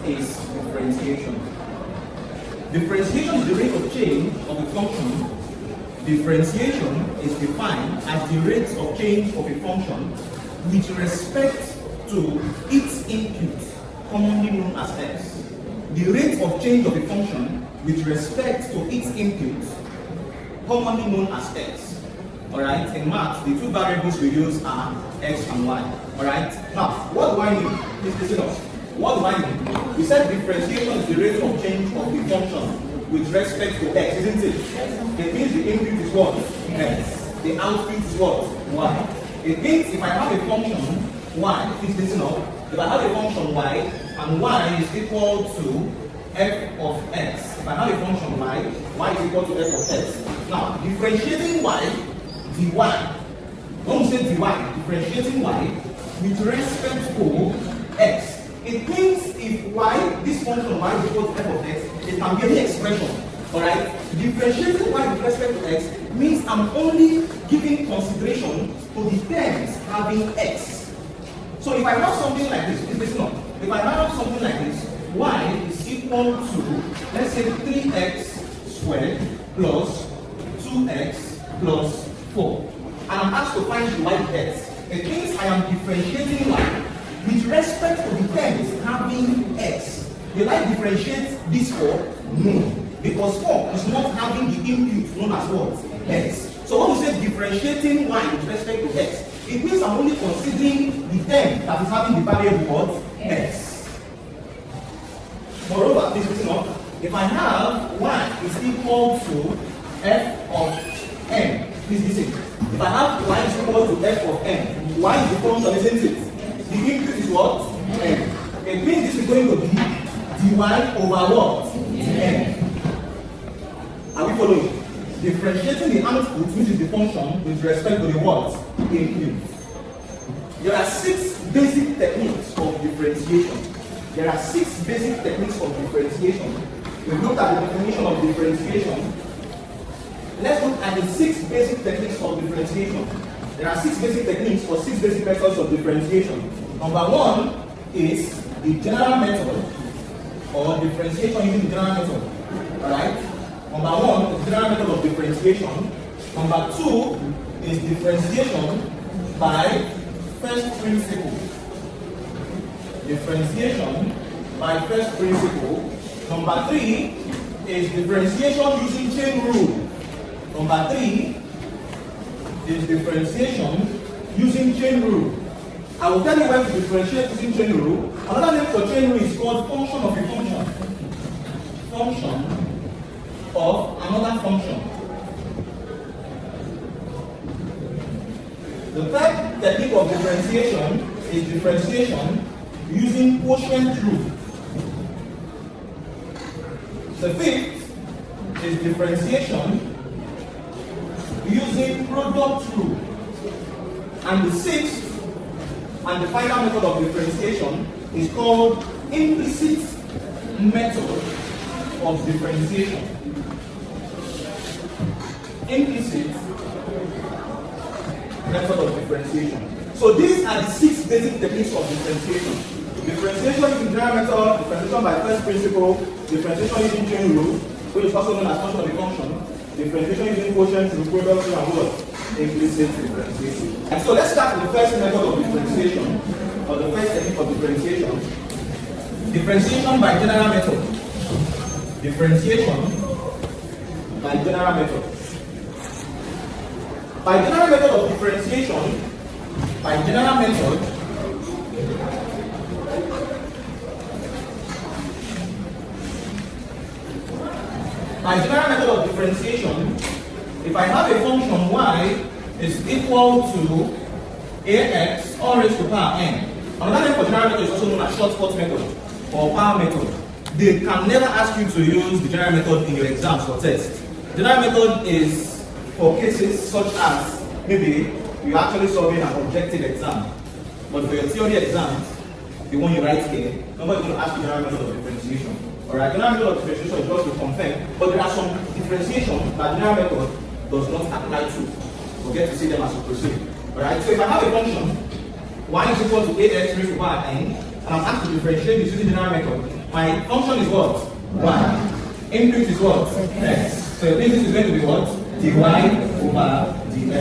is differentiation? Differentiation is the rate of change of a function. Differentiation is defined as the rate of change of a function with respect to its input, commonly known as x. The rate of change of a function with respect to its input, commonly known as x. Alright, in math, the two variables we use are x and y. Alright, now, what do I mean? Please listen up. What do I mean? We said differentiation is the rate of change of the function with respect to x, isn't it? It means the input is what? X. The output is what? Y. It means if I have a function y, please listen up. If I have a function y and y is equal to f of x. If I have a function y is equal to f of x. Now, differentiating y, dy, when we say dy, differentiating y with respect to x. It means if y, this function y is equal to f of x, it can be any expression. Alright? Differentiating y with respect to x means I'm only giving consideration to the terms having x. So if I have something like this, listen up. If I have something like this, y is equal to, let's say 3x squared plus 2x plus 4. And I'm asked to find the y-x. It means I am differentiating y with respect to the terms having x. Will I differentiate this 4? No. Because 4 is not having the input known as what? X. So when we say differentiating y with respect to x, it means I'm only considering the term that is having the variable what? X. Moreover, please listen up. If I have y is equal to f of n, please listen. If I have y is equal to f of n, y is the function, isn't it? The input is what? N. It means this is going to be dy over what? N. Are we following? Differentiating the output, which is the function, with respect to the what? Input. There are 6 basic techniques of differentiation. There are 6 basic techniques of differentiation. We've looked at the definition of differentiation. Let's look at the 6 basic techniques of differentiation. There are 6 basic techniques or 6 basic methods of differentiation. Number 1 is the general method or differentiation using the general method. Alright? Number 1 is the general method of differentiation. Number 2 is differentiation by first principle. Differentiation by first principle. Number 3 is differentiation using chain rule. Number 3 is differentiation using chain rule. I will tell you when to differentiate using chain rule. Another name for chain rule is called function of a function. Function of another function. The third technique of differentiation is differentiation using quotient rule. The fifth is differentiation using product rule. And the 6th and the final method of differentiation is called implicit method of differentiation. Implicit method of differentiation. So these are the 6 basic techniques of differentiation. Differentiation using general method, differentiation by first principle, differentiation using chain rule, which is also known as function of a function, differentiation using quotient rule, product rule, and what? Implicit differentiation. And so let's start with the first method of differentiation, or the first technique of differentiation. Differentiation by general method. Differentiation by general method. By general method of differentiation, by general method, of differentiation, if I have a function y is equal to ax all raised to power n. Another name for general method is also known as shortcut method or power method. They can never ask you to use the general method in your exams or tests. General method is for cases such as maybe you're actually solving an objective exam, but for your theory exams, the one you write here, nobody's going to ask you general method of differentiation. Alright, general method of differentiation is just to confirm, but there are some differentiation that general method does not apply to. We'll get to see them as we proceed. Alright, so if I have a function y is equal to ax raised to power n, and I'm asked to differentiate this using general method, My function is what? Y. Input is what? X. So this is going to be what? dy over dx.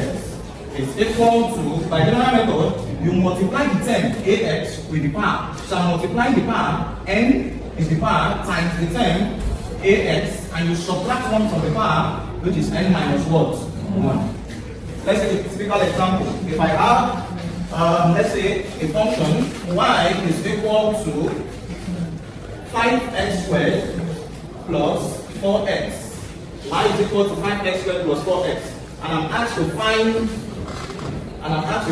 It's equal to, by general method, you multiply the term ax with the power. So I'm multiplying the power, n is the power times the term ax, and you subtract 1 from the power, which is n minus what? 1. Let's take a typical example. If I have, let's say, a function y is equal to 5x squared plus 4x. Y is equal to 5x squared plus 4x. And I'm asked to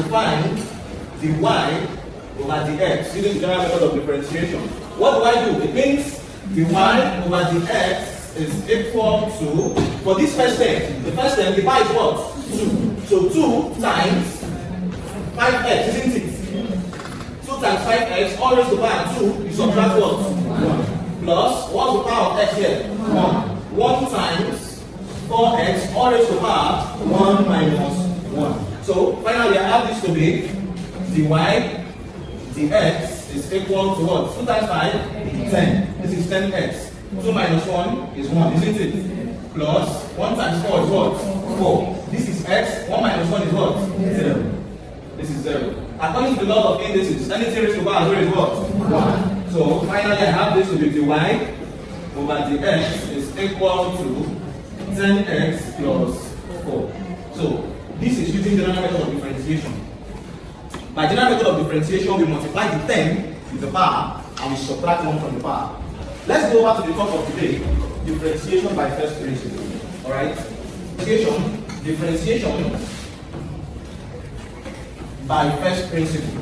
find the y over the x using the general method of differentiation. What do? It means the y over the x is equal to, for this first term, the first term, the y is what? 2. So 2 times 5x, isn't it? 2 times 5x, all raised to the power 2, you subtract what? 1. Plus, what's the power of x here? 1. 1 times 4x, all raised to the power 1 minus 1. So finally, I have this to be dy dx is equal to what? 2 times 5, 10. This is 10x. 2 minus 1 is 1, isn't it? Plus 1 times 4 is what? 4. This is x. 1 minus 1 is what? 0. This is 0. According to the law of indices, anything raised to power 0 is what? 1. So finally, I have this to be dy over dx is equal to 10x plus 4. So this is using the general method of differentiation. By general method of differentiation, we multiply the term with the power and we subtract 1 from the power. Let's go back to the topic of today, differentiation by first principle. Alright? Differentiation by first principle.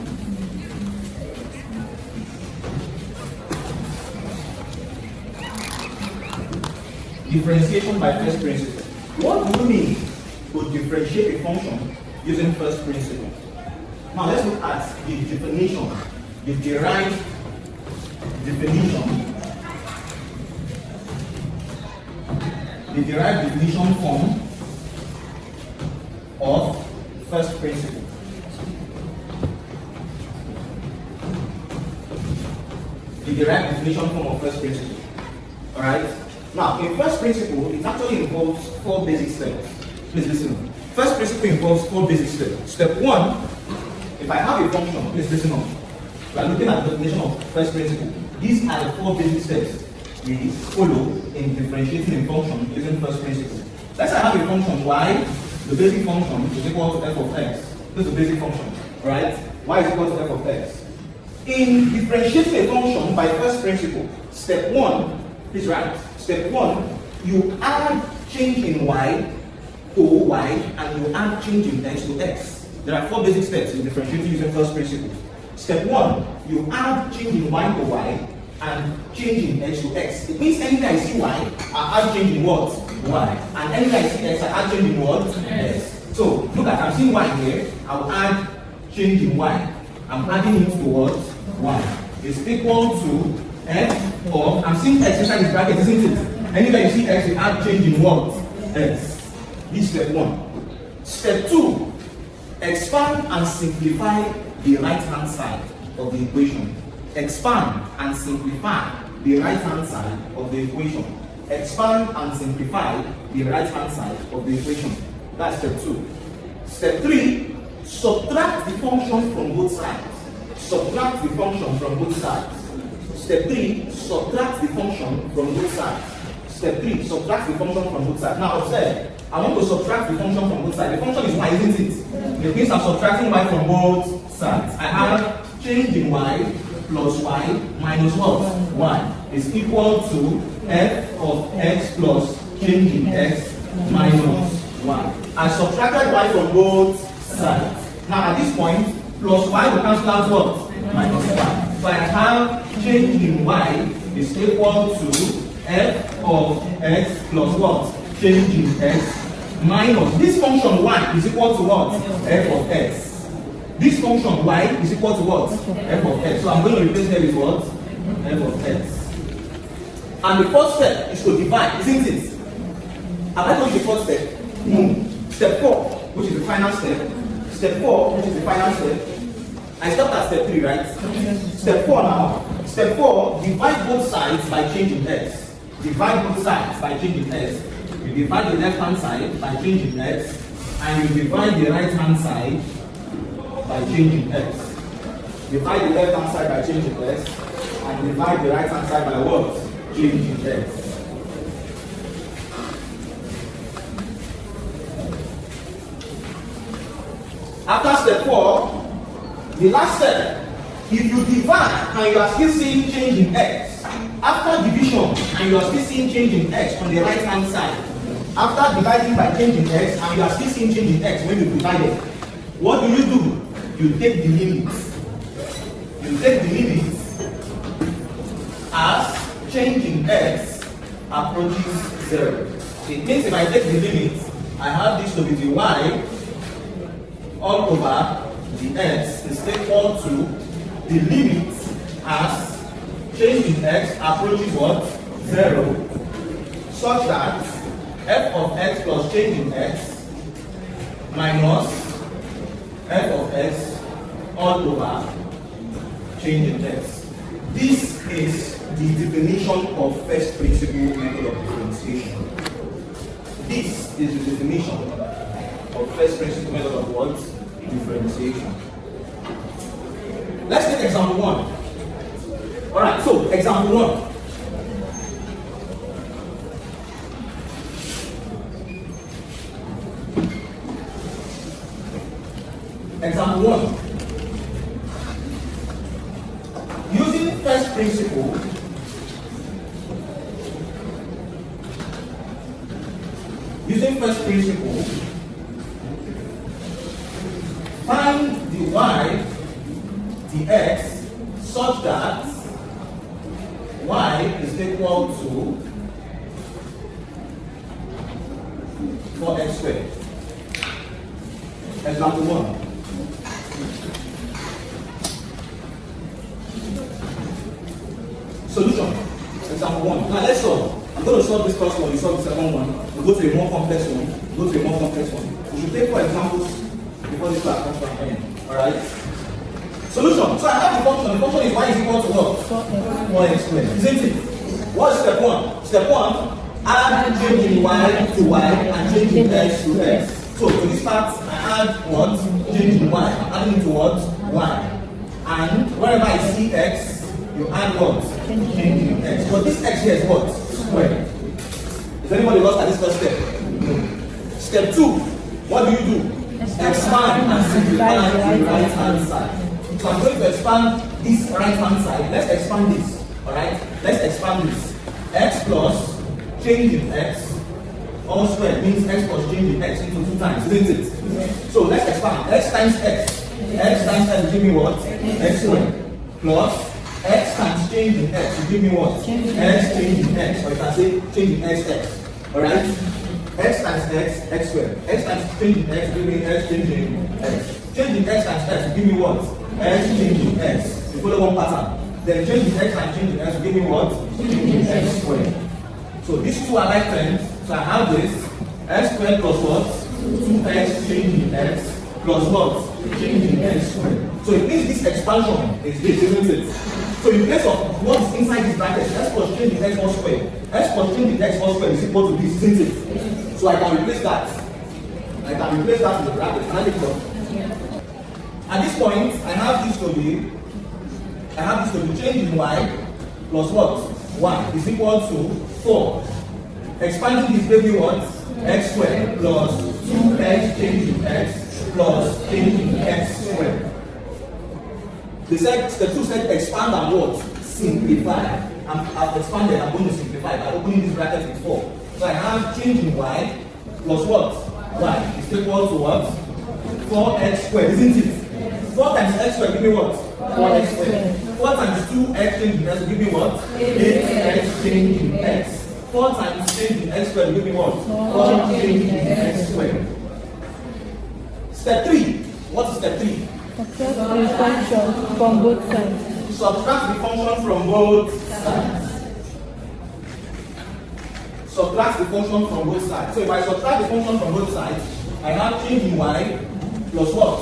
Differentiation by first principle. What do you mean to differentiate a function using first principle? Now let's look at the definition, the derived definition, the derived definition form of first principle. The derived definition form of first principle. Alright? Now, in first principle, it actually involves 4 basic steps. Please listen. First principle involves 4 basic steps. Step 1, if I have a function, please listen up. We are looking at the definition of first principle. These are the 4 basic steps we follow in differentiating a function using first principle. Let's say I have a function y, the basic function is equal to f of x. This is the basic function, right? Y is equal to f of x. In differentiating a function by first principle, step 1, please write. Step 1, you add change in y to y and you add change in x to x. There are 4 basic steps in differentiating using first principle. Step 1, you add change in y to y and change in x to x. It means anytime I see y, I add change in what? Y. And anytime I see x, I add change in what? X. So look at, I'm seeing y here, I'll add change in y. I'm adding it to what? Y. Is equal to f of, I'm seeing x inside this bracket, isn't it? Anytime you see x, you add change in what? X. This is step 1. Step 2, expand and simplify the right-hand side of the equation. Expand and simplify the right-hand side of the equation. Expand and simplify the right-hand side of the equation. That's step 2. Step 3, subtract the function from both sides. Subtract the function from both sides. Step 3, subtract the function from both sides. Step 3, subtract the function from both sides. Now observe, I want to subtract the function from both sides. The function is y, isn't it? It means I'm subtracting y from both sides. I have change in y plus y minus what? Y is equal to f of x plus change in x minus y. I subtracted y from both sides. Now at this point, plus y will cancel out what? Minus y. So I have change in y is equal to f of x plus what? Change in x minus this function y is equal to what? F of x. This function y is equal to what? F of x. So I'm going to replace here with what? F of x. And the first step is to divide, isn't it? Have I told you the first step? No. Step 4, which is the final step. Step 4, which is the final step. I stopped at step 3, right? Step 4 now. Step 4, divide both sides by changing x. Divide both sides by changing x. You divide the left hand side by changing x, and you divide the right hand side by changing x. Divide the left hand side by changing x, and divide the right hand side by what? Changing x. After step 4, the last step, if you divide and you are still seeing change in x, after division and you are still seeing change in x on the right hand side, after dividing by changing x and you are still seeing change in x when you divide it, what do? You take the limits. You take the limits as change in x approaches 0. It means if I take the limits, I have this to be the y all over the x is equal to the limit as change in x approaches what? 0, such that f of x plus change in x minus f of x all over change in x. This is the definition of first principle method of differentiation. This is the definition of first principle method of what? Differentiation. Let's take example 1. Alright, so example 1. Example 1. Using first principle, find the y, the x, such that y is equal to 4x squared. Example 1. Solution. Example 1. Now let's solve. I'm going to solve this first one, you solve the second one. We'll go to a more complex one. We should take 4 examples before this class comes to an end. Alright? Solution. So I have the function. The function is y is equal to what? 4x squared. Isn't it? What is step 1? Step 1, add changing y to y and changing x to x. So to this part, I add what? Changing y. I'm adding to what? Y. And wherever I see x, you add what? Changing x. But this x here is what? Square. Is anybody lost at this first step? No. Step 2, what do? Expand and simplify the right hand side. So I'm going to expand this right hand side. Let's expand this. Alright? Let's expand this. X plus change in x all squared means x plus change in x into 2 times, isn't it? Yes. So let's expand. X times x. X times x will give me what? X squared. Plus x times change in x will give me what? X change in x. Or you can say change in x. Alright? X times x, x squared. X times change in x will give me x change in x. Change in x times x will give me what? X change in x. You follow one pattern. Then change in x and change in x will give me what? Change in x squared. So these two are like terms. So I have this x squared plus what? 2x change in x plus what? Change in x squared. So it means this expansion is this, isn't it? So in place of what is inside this bracket, x plus change in x all squared. X plus change in x all squared is equal to this, isn't it? So I can replace that. I can replace that in the bracket. Can I make it? At this point, I have this to be change in y plus what? Y is equal to 4. Expanding this baby what? X squared plus 2x change in x plus change in x squared. They said, step 2 said expand and what? Simplify. I've expanded, I'm going to simplify by opening this bracket with 4. So I have change in y plus what? Y is equal to what? 4x squared, isn't it? 4 times x squared give me what? 4x squared. 4 times 2x change in x will give me what? 8x change in x. 4 times change in x squared will give me what? 4 change in x squared. Step 3. What is step 3? Subtract the function from both sides. Subtract the function from both sides. Subtract the function from both sides. So if I subtract the function from both sides, I have change in y plus what?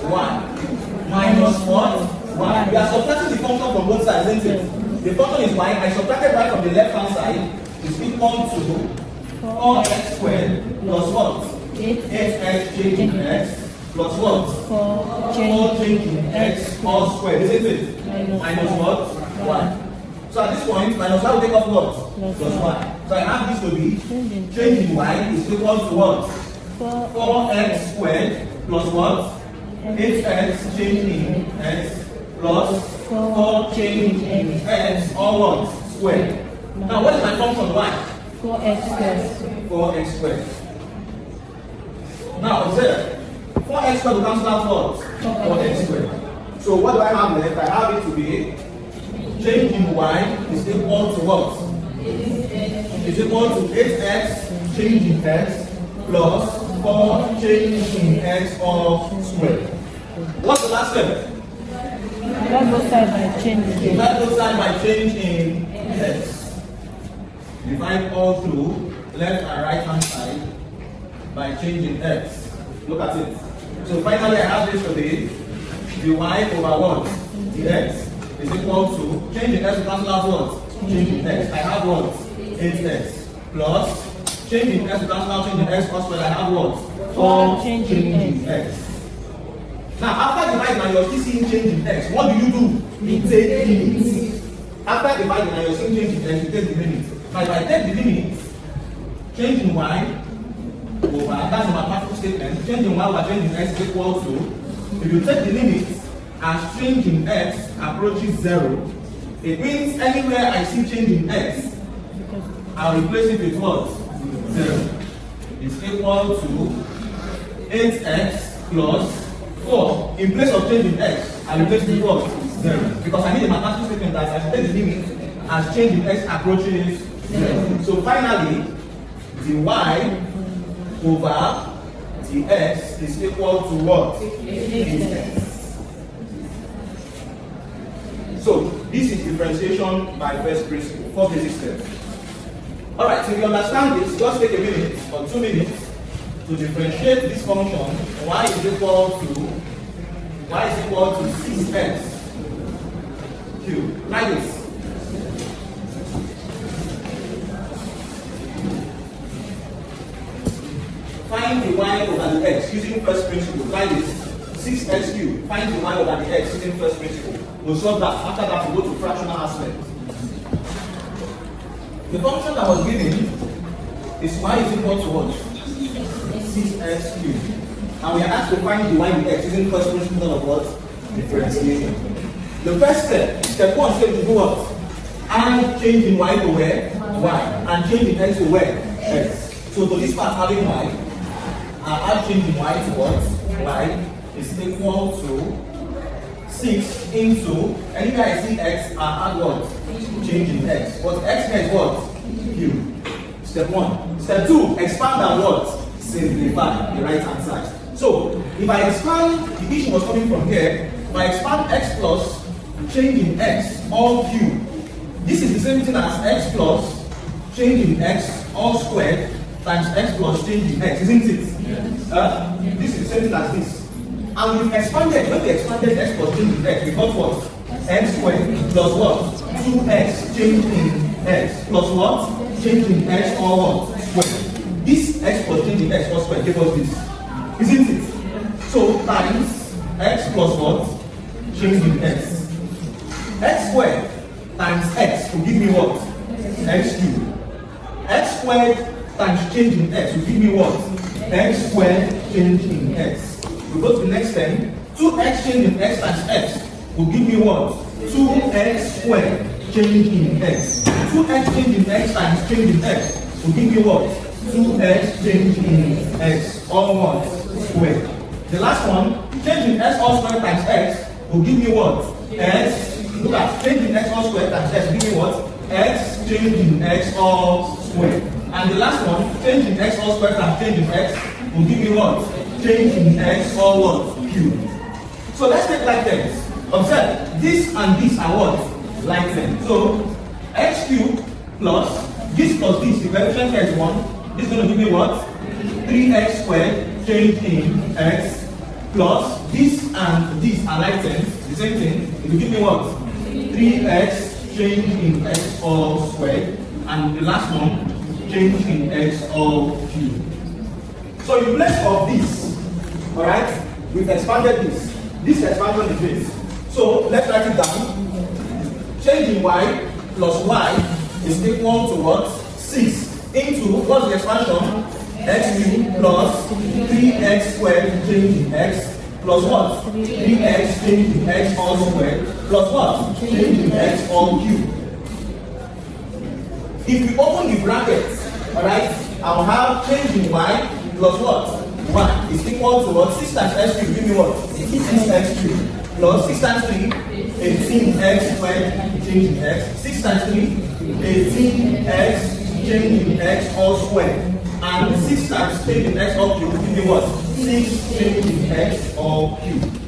Y minus what? Y. We are subtracting the function from both sides, isn't it? The function is y. I subtracted y from the left-hand side is equal to 4x squared plus what? 8x changing x plus what? 4 changing x all squared, isn't it? Minus what? 1. So at this point, minus y will take off what? Plus 1. So I have this to be changing y is equal to what? 4x squared plus what? 8x changing x plus 4 changing x all what? Squared. Now what is my function y? 4x squared. 4x squared. Now observe. 4x squared will cancel out what? 4x squared. So what do I have left? I have it to be changing y is equal to what? Is equal to 8x changing x plus 4 changing x all squared. What's the last step? Divide both sides by changing. Divide both sides by changing x. Divide all through left and right hand side by changing x. Look at it. So finally I have this to be the y over what? The x is equal to changing x to cancel out what? Changing x. I have what? 8x plus changing x to cancel out changing x plus I have what? 4 changing x. Now after dividing and you're still seeing changing x, what do? You take limits. After dividing and you're seeing changing x, you take the limits. Now if I take the limits, changing y over, that's a mathematical statement, changing y over changing x is equal to, if you take the limits as changing x approaches 0, it means anywhere I see changing x, I'll replace it with what? 0. It's equal to 8x plus 4. In place of changing x, I'll replace it with what? 0. Because I need a mathematical statement that I take the limit as changing x approaches 0. So finally, the y over the x is equal to what? 8x. So this is differentiation by first principle, 4 basic steps. Alright, so if you understand this, just take a minute or 2 minutes to differentiate this function. Y is equal to 6x cubed. Like this. Find the y over the x using first principle. Like this. 6x cubed. Find the y over the x using first principle. We'll solve that. After that, we'll go to fractional aspect. The function that was given is y is equal to what? 6x cubed. And we are asked to find the y and the x using first principle of what? Differentiation. The first step 1 step to do what? And changing y to where? Y. And changing x to where? X. So to this part having y, I add changing y to what? Y is equal to 6 into, anywhere I see x, I add what? Changing x. But x here is what? Cube. Step 1. Step 2, expand and what? Simplify the right hand side. So, if I expand, the issue was coming from here, if I expand x plus changing x all cube, this is the same thing as x plus changing x all squared times x plus changing x, isn't it? Yes. This is the same thing as this. And we've expanded, when we expanded x plus changing x, we got what? X squared plus what? 2x changing x plus what? Changing x or what? Squared. This x plus changing x or squared gave us this. Isn't it? So times x plus what? Changing x. X squared times x will give me what? X cubed. X squared times changing x will give me what? X squared changing x. We go to the next thing. 2x changing x times x will give me what? 2x squared changing x. 2x changing x times changing x will give me what? 2x changing x all what? Squared. The last one, changing x all squared times x will give me what? X. Look at changing x all squared times x will give me what? X changing x all squared. And the last one, changing x all squared times changing x will give me what? Changing x all what? Cube. So let's take like this. Observe, this and this are what? Like them. So x cubed plus this, the coefficient here is 1. This is going to give me what? 3x squared changing x plus this and this are like them. The same thing. It will give me what? 3x change in x all squared, and the last one, change in x all cubed. So in place of this, alright, we've expanded this. This expansion is this. So let's write it down. Change in y plus y is equal to what? 6 into, what's the expansion? X cubed plus 3x squared change in x plus what? 3x change in x all squared plus what? Change in x all cubed. If we open the brackets, alright, I'll have change in y plus what? Y is equal to what? 6 times x cubed, give me what? 6x cubed plus 6 times 3, 18x squared change in x. 6 times 3, 18x change in x all squared. And 6 times change in x all cubed, give me what? 6 change in x all cubed.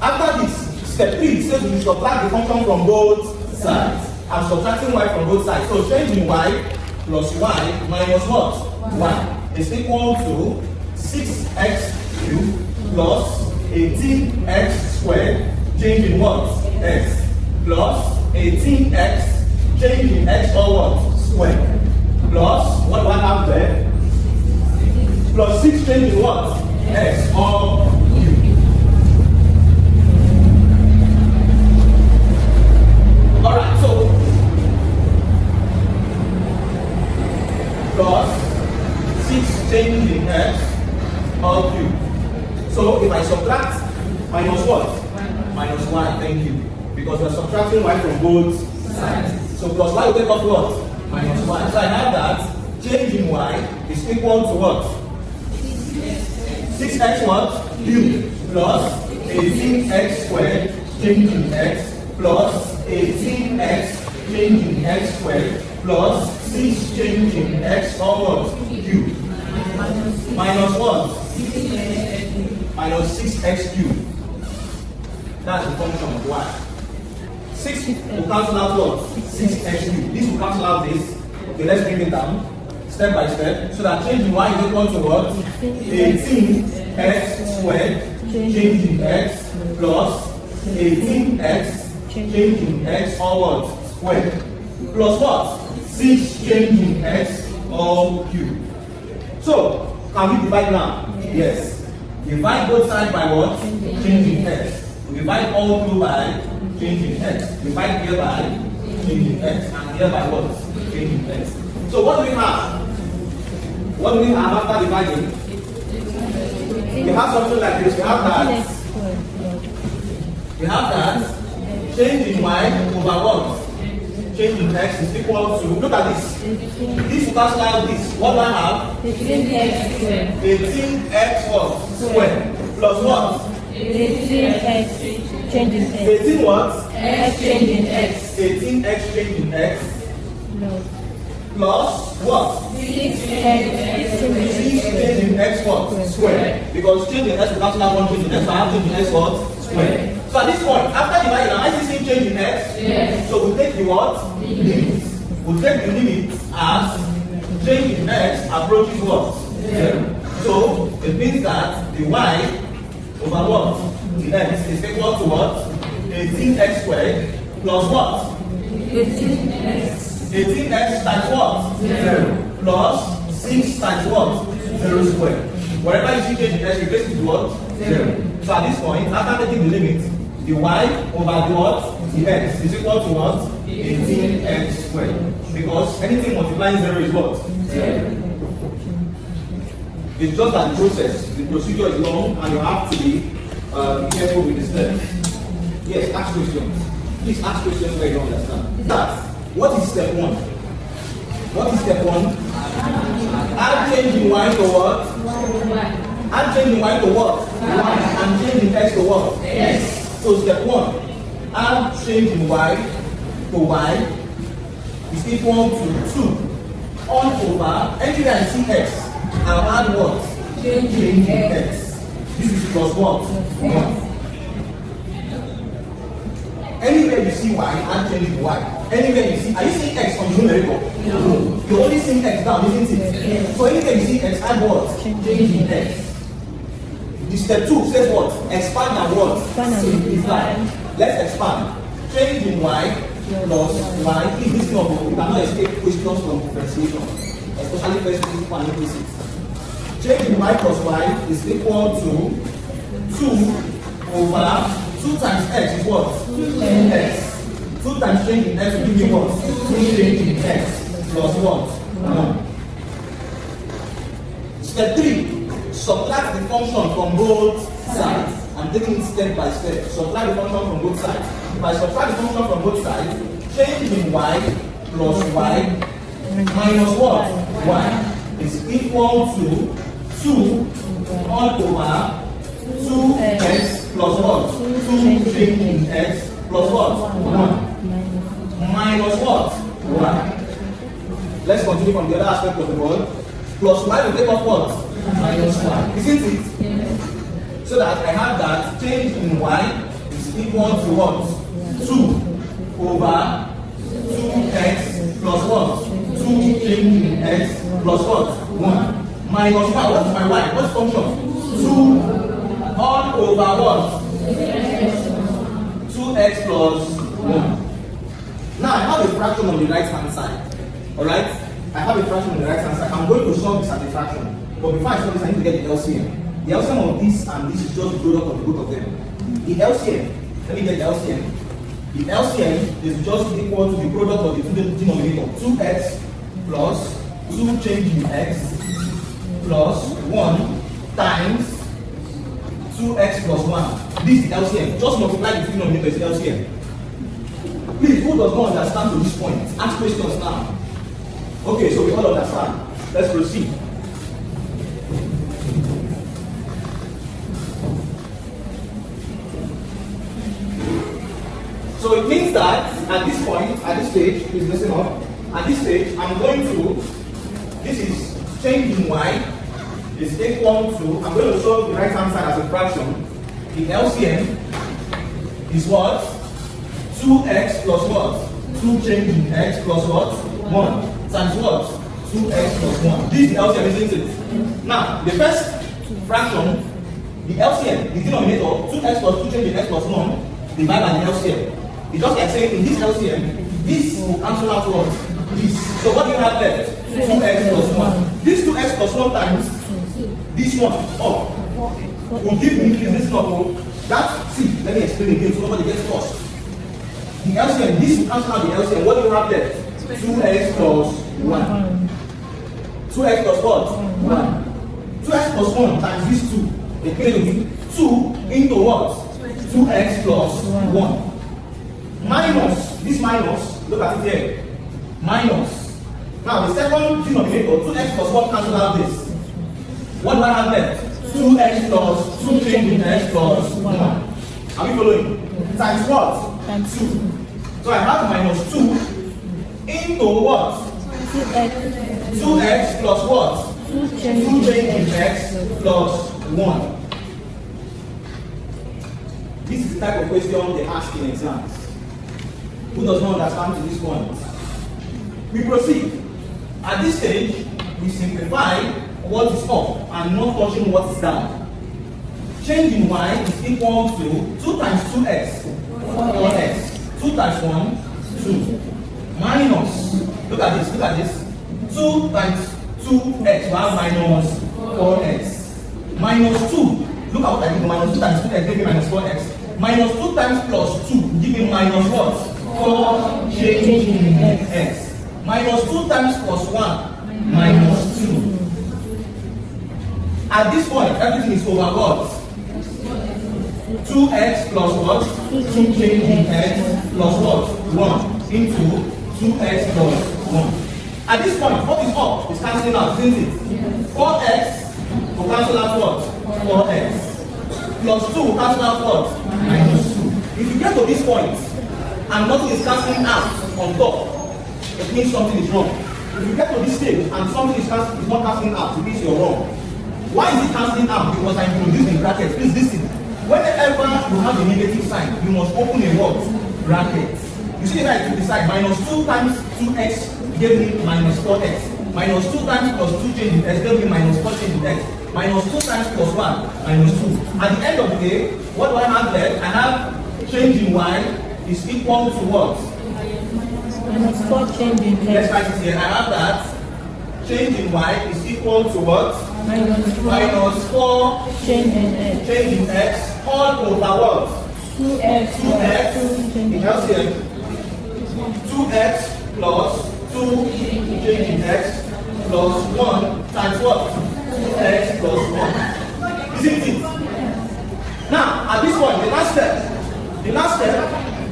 After this, step 3 says we subtract the function from both sides. I'm subtracting y from both sides. So change in y plus y minus what? Y is equal to 6x cubed plus 18x squared change in what? X plus 18x change in x all what? Squared plus what do I have there? Plus 6 change in what? X all cubed. Alright, so plus 6 change in x all cubed. So if I subtract minus what? Minus y, thank you. Because we're subtracting y from both sides. So plus y will take off what? Minus y. So I have that change in y is equal to what? 6x what? Cubed plus 18x squared change in x plus 18x change in x squared plus 6 change in x all what? Cubed. Minus what? Minus 6x cubed. That's the function of y. 6 will cancel out what? 6x cubed. This will cancel out this. Okay, let's bring it down step by step. So that change in y is equal to what? 18x squared change in x plus 18x change in x all what? Squared. Plus what? 6 change in x all cubed. So, can we divide now? Yes. Divide both sides by what? Change in x. Divide all through by change in x. Divide here by change in x. And here by what? Change in x. So what do we have? What do we have after dividing? We have something like this. We have that. Change in y over what? Change in x is equal to, look at this. This will cancel out this. What do I have? 18x squared. 18x what? Squared. Plus what? 18x change in x. 18 what? X change in x. 18x change in x. No. Plus what? 6x 6 change in x what? Squared. Because change in x will cancel out one change in x. So I have change in x what? Squared. So at this point, after dividing, am I still seeing change in x? Yes. So we'll take the what? Limit. We'll take the limit as change in x approaches what? 0. So it means that the y over what? The x is equal to what? 18x squared plus what? 18x times what? 0. Plus 6 times what? 0 squared. Wherever you see change in x, replace it with what? 0. So at this point, after taking the limit, the y over the what? The x is equal to what? 18x squared. Because anything multiplying 0 is what? 0. It's just that the process, the procedure is long and you have to be careful with the steps. Yes, ask questions. Please ask questions where you understand. That, what is step 1? What is step 1? Add change in y to what? Add change in y to what? Y. And change in x to what? X. So step 1, add change in y to y is equal to 2 all over anywhere I see x. I'll add what? Change in x. This is plus what? 1. Anywhere you see y, add change in y. Anywhere you see, are you seeing x on the numerator? No. You're only seeing x down, isn't it? Yes. So anywhere you see x, add what? Change in x. The step 2 says what? Expand and what? Simplify. Let's expand. change in y plus y. Please listen up, you cannot escape questions from differentiation, especially first principle and implicit. Change in y plus y is equal to 2 over 2 times x is what? 2x. 2 times change in x will give you what? 2 change in x plus what? 1. Step 3. Subtract the function from both sides. I'm taking it step by step. Subtract the function from both sides. If I subtract the function from both sides, change in y plus y minus what? Y is equal to 2 all over 2x plus what? 2 change in x plus what? 1 minus what? Y. Let's continue from the other aspect of the word. Plus y will take off what? Minus y. Isn't it? Yes. So that I have that change in y is equal to what? 2 over 2x plus what? 2 change in x plus what? 1 minus y. What is my y? What's function? 2 all over what? 2x plus 1. Now I have a fraction on the right hand side. Alright? I have a fraction on the right hand side. I'm going to solve this as a fraction. But before I solve this, I need to get the LCM. The LCM of this and this is just the product of the both of them. The LCM, let me get the LCM. The LCM is just equal to the product of the two denominator. 2x plus 2 change in x plus 1 times 2x plus 1. This is the LCM. Just multiply the two denominators, LCM. Please, who does not understand to this point? Ask questions now. Okay, so we all understand. Let's proceed. So it means that at this point, at this stage, please listen up. At this stage, I'm going to, this is change in y is equal to, I'm going to solve the right hand side as a fraction. The LCM is what? 2x plus what? 2 change in x plus what? 1 times what? 2x plus 1. This is the LCM, isn't it? Now, the first fraction, the LCM, the denominator, 2x plus 2 change in x plus 1, divided by the LCM. It's just like saying in this LCM, this will cancel out what? This. So what do you have left? 2x plus 1. This 2x plus 1 times this one up will give me this number. That, see, let me explain again so nobody gets lost. The LCM, this will cancel out the LCM. What do you have left? 2x plus 1. 2x plus what? 1. 2x plus 1 times this 2. It will be 2 into what? 2x plus 1. Minus, this minus, look at it here. Minus. Now the second denominator, 2x plus 1 cancel out this. What do I have left? 2x plus 2 change in x plus 1. Are we following? Times what? Times 2. So I have minus 2 into what? 2x plus what? 2 change in x plus 1. This is the type of question they ask in exams. Who does not understand to this point? We proceed. At this stage, we simplify what is up and not touching what is down. Change in y is equal to 2 times 2x, 4x. 2 times 1, 2. Minus, look at this, 2 times 2x, minus 4x. Minus 2, look at what I did, minus 2 times 2x, give me minus 4x. Minus 2 times plus 2, give me minus what? 4 change in x. Minus 2 times plus 1, minus 2. At this point, everything is over what? 2x plus what? 2 change in x plus what? 1 into 2x plus 1. At this point, what is up is cancelling out, isn't it? 4x will cancel out what? 4x. Plus 2 will cancel out what? Minus 2. If you get to this point, and nothing is cancelling out on top, it means something is wrong. If you get to this stage and something is not cancelling out, it means you're wrong. Why is it cancelling out? Because I introduced in brackets. Please listen. Whenever you have a negative sign, you must open a what? Bracket. You see that I took the side, minus 2 times 2x gave me minus 4x. Minus 2 times plus 2 change in x gave me minus 4 change in x. Minus 2 times plus 1, minus 2. At the end of the day, what do I have left? I have change in y is equal to what? Minus 4 change in Let's x. write it here. I have that. Change in y is equal to what? Minus 4 Minus 4 change in x. change in x all over what? 2x 2x. plus 2 change It in has x. here 2x plus 2 change in x plus 1 times what? 2x plus 1. Isn't it? Now, at this point, the last step,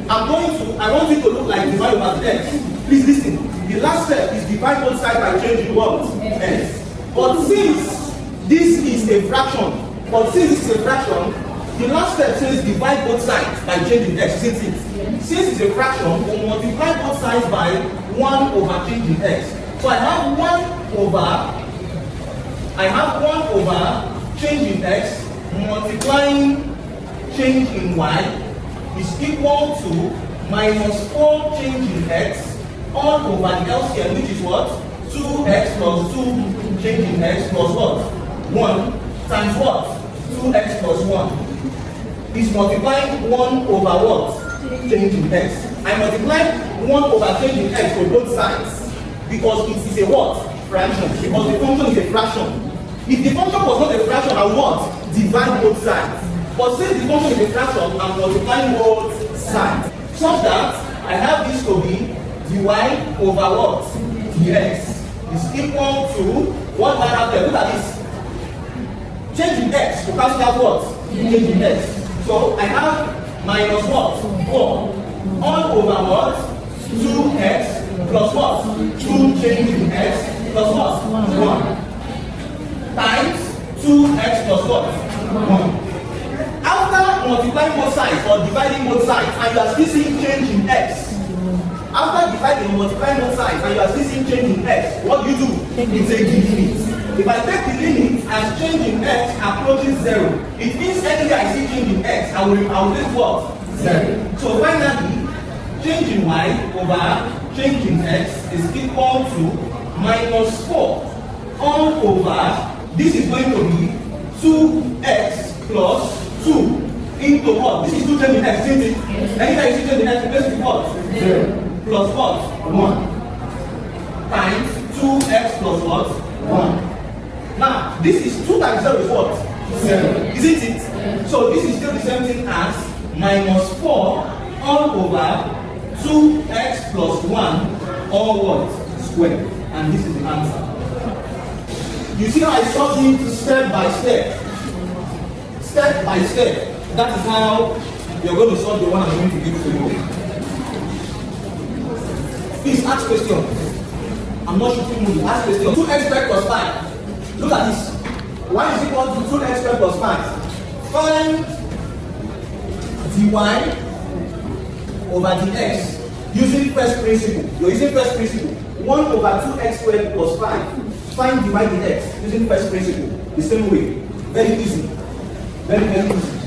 I want it to look like divide over x. Please listen. The last step is divide both sides by changing what? X. But since this is a fraction, the last step says divide both sides by changing x, isn't it? Since it's a fraction, we multiply both sides by 1 over changing x. So I have 1 over change in x multiplying change in y is equal to minus 4 change in x all over the LCM, which is what? 2x plus 2 change in x plus what? 1 times what? 2x plus 1 is multiplying 1 over what? Change in x. I multiply 1 over change in x for both sides because it is a what? Fraction. Because the function is a fraction. If the function was not a fraction, I would what? Divide both sides. But since the function is a fraction, I'm multiplying both sides. Such that I have this to be dy over what? dx is equal to what I have there. Look at this. Change in x to cancel out what? Change in x. So I have minus what? 4 all over what? 2x plus what? 2 change in x plus what? 1 times 2x plus what? 1. After multiplying both sides or dividing both sides and you are still seeing change in x. After dividing and multiplying both sides and you are still seeing change in x, what do? You take the limit. If I take the limit as change in x approaches 0, it means anywhere I see change in x, I will take what? 0. So finally, change in y over change in x is equal to minus 4 all over, this is going to be 2x plus 2 into what? This is 2 change in x, isn't it? Anytime you see change in x, replace with what? 0. Plus what? 1 times 2x plus what? 1. Now, this is 2 times 0 is what? 0. Isn't it? So this is still the same thing as minus 4 all over 2x plus 1 all what? Square. And this is the answer. You see how I solved it step by step? Step by step. That is how you're going to solve the one I'm going to give to you. Please ask questions. I'm not shooting you. Ask questions. 2x squared plus 5. Look at this. Y is equal to 2x squared plus 5. Find dy over dx using first principle. You're using first principle. 1 over 2x squared plus 5. Find dy dx using first principle. The same way. Very easy. Very, very easy.